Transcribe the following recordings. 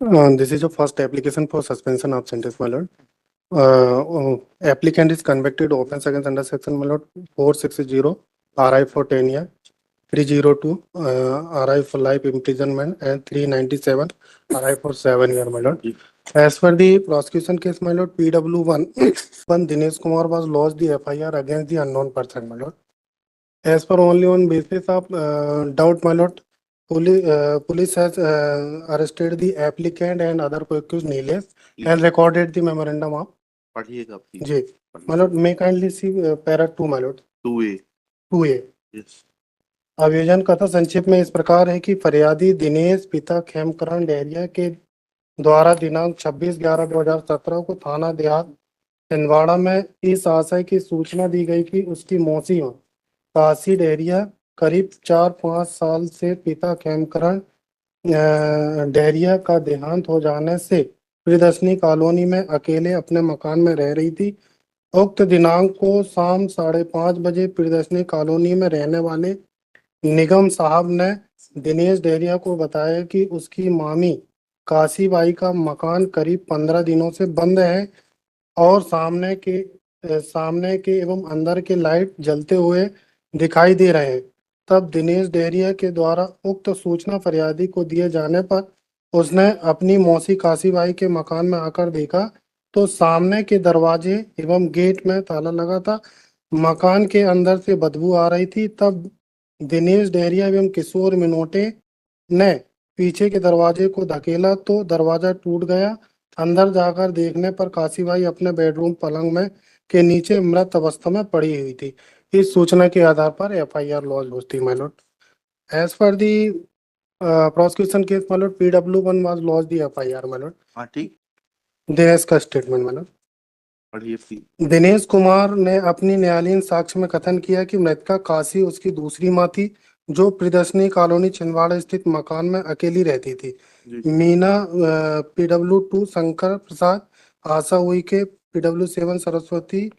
This is your first application for suspension of sentence, my lord. Applicant is convicted of offense against under section, my lord, 460 RI for 10 years, 302 RI for life imprisonment, and 397 RI for 7 years, my lord. As per the prosecution case, my lord, PW1 Dinesh Kumar was lodged the FIR against the unknown person, my lord. As per only on basis of doubt, my lord, police has arrested the applicant and other accused Nilesh and recorded the memorandum of. पढ़िएगा please. जी, my lord, may kindly see para 2, my lord. 2A। 2A. Yes. आवेदन कथा संक्षिप्त में इस प्रकार है कि फरियादी दिनेश पिता खेमकरण डेहरिया के द्वारा दिनांक 26/11/2017 को थाना देहात छिंदवाड़ा में इस आशय की सूचना दी गई कि उसकी मौसी काशी डेहरिया करीब 4-5 साल से पिता खेमकरण डेहरिया का देहांत हो जाने से प्रियदर्शनी कॉलोनी में अकेले अपने मकान में रह रही थी। उक्त दिनांक को शाम 5:30 बजे प्रियदर्शनी कॉलोनी में रहने वाले निगम साहब ने दिनेश डेहरिया को बताया कि उसकी मामी काशीबाई का मकान करीब 15 दिनों से बंद है और सामने के एवं अंदर के लाइट जलते हुए दिखाई दे रहे हैं। तब दिनेश डेहरिया के द्वारा उक्त सूचना फरियादी को दिए जाने पर उसने अपनी मौसी काशीबाई के मकान में आकर देखा तो सामने के दरवाजे एवं गेट में ताला लगा था। मकान के अंदर से बदबू आ रही थी। तब दिनेश डेहरिया एवं किशोर मिनोटे ने पीछे के दरवाजे को धकेला तो दरवाजा टूट गया। अंदर जाकर देखने पर काशीबाई अपने बेडरूम पलंग में के नीचे मृत अवस्था में पड़ी हुई थी। इस सूचना के आधार पर FIR लॉन्च होती, my lord. As per the prosecution case, my lord, PW1 was lodged the FIR, my lord. हाँ ठीक। दिनेश का स्टेटमेंट, my lord। पढ़िए प्लीज। दिनेश कुमार ने अपनी न्यायालयीन साक्ष्य में कथन किया कि मृतका काशी उसकी दूसरी मां थी जो प्रियदर्शनी कॉलोनी छिंदवाड़ा स्थित मकान में अकेली रहती थी। मीना PW2 शंकर प्रसाद, आशा Uikey PW7 Saraswati,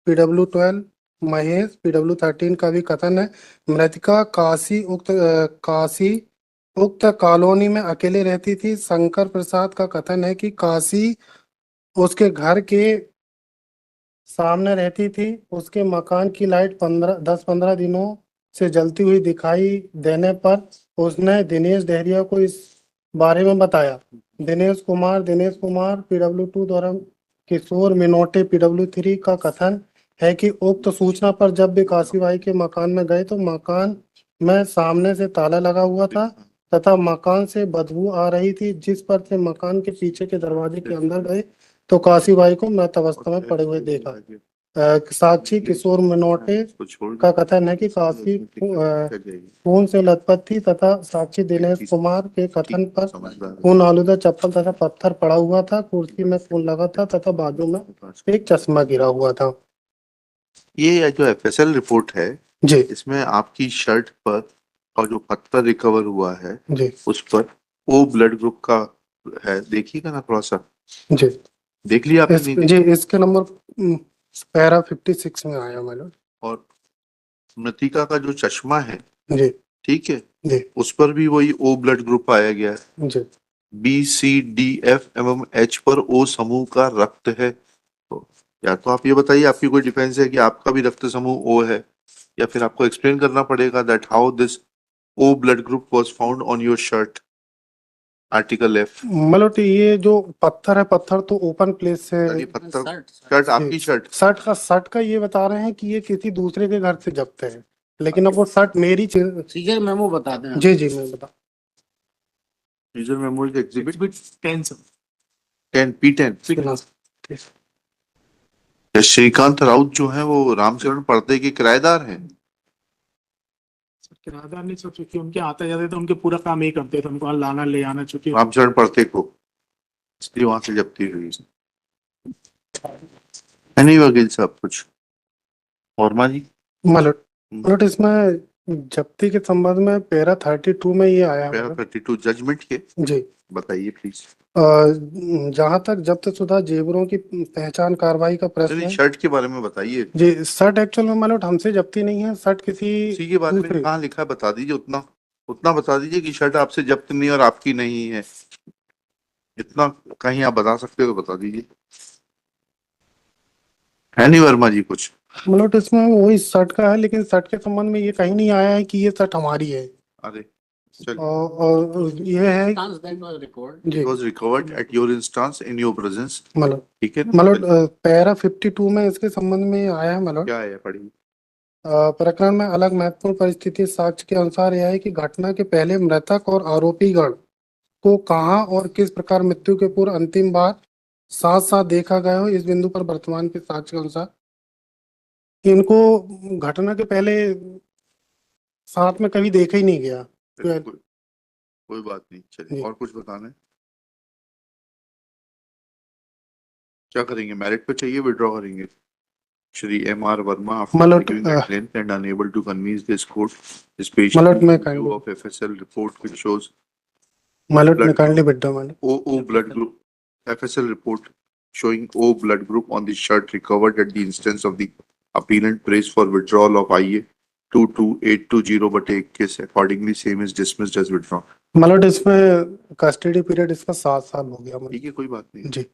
PW12 Mahesh, PW13 का भी कथन है। मृतका काशी उक्त कॉलोनी में अकेले रहती थी। शंकर प्रसाद का कथन है कि काशी उसके घर के सामने रहती थी। उसके मकान की लाइट 10-15 दिनों से जलती हुई दिखाई देने पर उसने दिनेश डेहरिया को इस बारे में बताया। दिनेश कुमार PW2 द्वारा किशोर मिनोटे PW3 का कथन है कि उक्त सूचना पर जब भी काशीबाई के मकान में गए तो मकान में सामने से ताला लगा हुआ था तथा मकान से बदबू आ रही थी। जिस पर से मकान के पीछे के दरवाजे के अंदर गए तो काशीबाई को मृत अवस्था में पड़े हुए देखा। साक्षी किशोर मिनोटे का कथन है कि काशी खून से लथपथ थी तथा साक्षी दिनेश कुमार के कथन पर खून आलूदा चप्पल तथा पत्थर पड़ा हुआ था। कुर्सी में खून लगा था तथा बाजू में एक चश्मा गिरा हुआ था। ये जो FSL रिपोर्ट है जी, इसमें आपकी शर्ट पर और जो पत्थर रिकवर हुआ है जी, उस पर O ब्लड ग्रुप का है, देखिएगा ना थोड़ा सा। जी, देख लिया आपने? जी, इसके नंबर पैरा 56 में आया, मैडम। और मृतिका का जो चश्मा है, जी, ठीक है, जी, उस पर भी वही O ब्लड ग्रुप पाया गया है। जी, B, C, D, F एवं H पर O समूह का रक्त है। तो या तो आप ये बताइए आपकी कोई डिफेंस है कि आपका भी रक्त समूह O है, या फिर आपको एक्सप्लेन करना पड़ेगा that how this O blood group was found on your shirt. Article F। मतलब ये जो पत्थर है, पत्थर तो ओपन प्लेस से पत्थर शर्ट, आपकी शर्ट का ये बता रहे हैं कि ये किसी दूसरे के घर से जब्त है, लेकिन अब वो शर्ट मेरी सीजर मेमो बता दें। जी, जी, मैं बता seizure memo is exhibit 10 P10। Shrikant Raut जो है वो रामचरण पर्दे के किराएदार हैं। किराएदार नहीं सोच, क्योंकि उनके आते जाते तो उनके पूरा काम ही करते थे, उनको लाना ले आना, चूंकि रामचरण पर्दे को, इसलिए वहां से जब्ती हुई है। नहीं वकील साहब कुछ वर्मा जी? मतलब इसमें जब्ती के संबंध में पैरा 32 में ये आया। पैरा 32 जजमेंट के जी, बताइए प्लीज। जहां तक जब्त शुदा जेवरों की पहचान कार्रवाई का प्रश्न है। शर्ट के बारे में बताइए जी, शर्ट एक्चुअल में मतलब हमसे जब्ती नहीं है। शर्ट किसी के बारे में कहाँ लिखा है, बता दीजिए। उतना बता दीजिए कि शर्ट आपसे जब्त नहीं और आपकी नहीं है। इतना कहीं आप बता सकते हो तो बता दीजिए। है नहीं वर्मा जी कुछ? मतलब इसमें वही शर्ट का है, लेकिन शर्ट के संबंध में ये कहीं नहीं आया है कि ये शर्ट हमारी है। अरे चलिए। और ये है Instance that was recorded. Ji, It was recovered at your instance in your presence। मतलब ठीक है ना? मतलब पैरा 52 में इसके संबंध में आया है। मतलब क्या है पढ़िए। प्रकरण में अलग महत्वपूर्ण परिस्थिति साक्ष्य के अनुसार यह है कि घटना के पहले मृतक और आरोपीगण को कहाँ और किस प्रकार मृत्यु के पूर्व अंतिम बार साथ साथ देखा गया हो, इस बिंदु पर वर्तमान के साक्ष्य के अनुसार इनको घटना के पहले साथ में कभी देखा ही नहीं गया। चलिए, कोई बात नहीं। चलिए जी। और कुछ बताना है? क्या करेंगे, मेरिट पे चाहिए विड्रॉ करेंगे? Shri M R Verma after मतलब, arguing at length and unable to convince this court is मतलब patient मैं review of FSL report which shows मतलब blood मैं काइंडली group बैठा मतलब O blood group FSL report showing O blood group on the shirt recovered at the instance of the appellant praised for withdrawal of IA 22820/21 accordingly same is dismissed as withdrawn। मतलब इसमें custody period इसका 7 साल हो गया मतलब। ठीक है कोई बात नहीं। जी।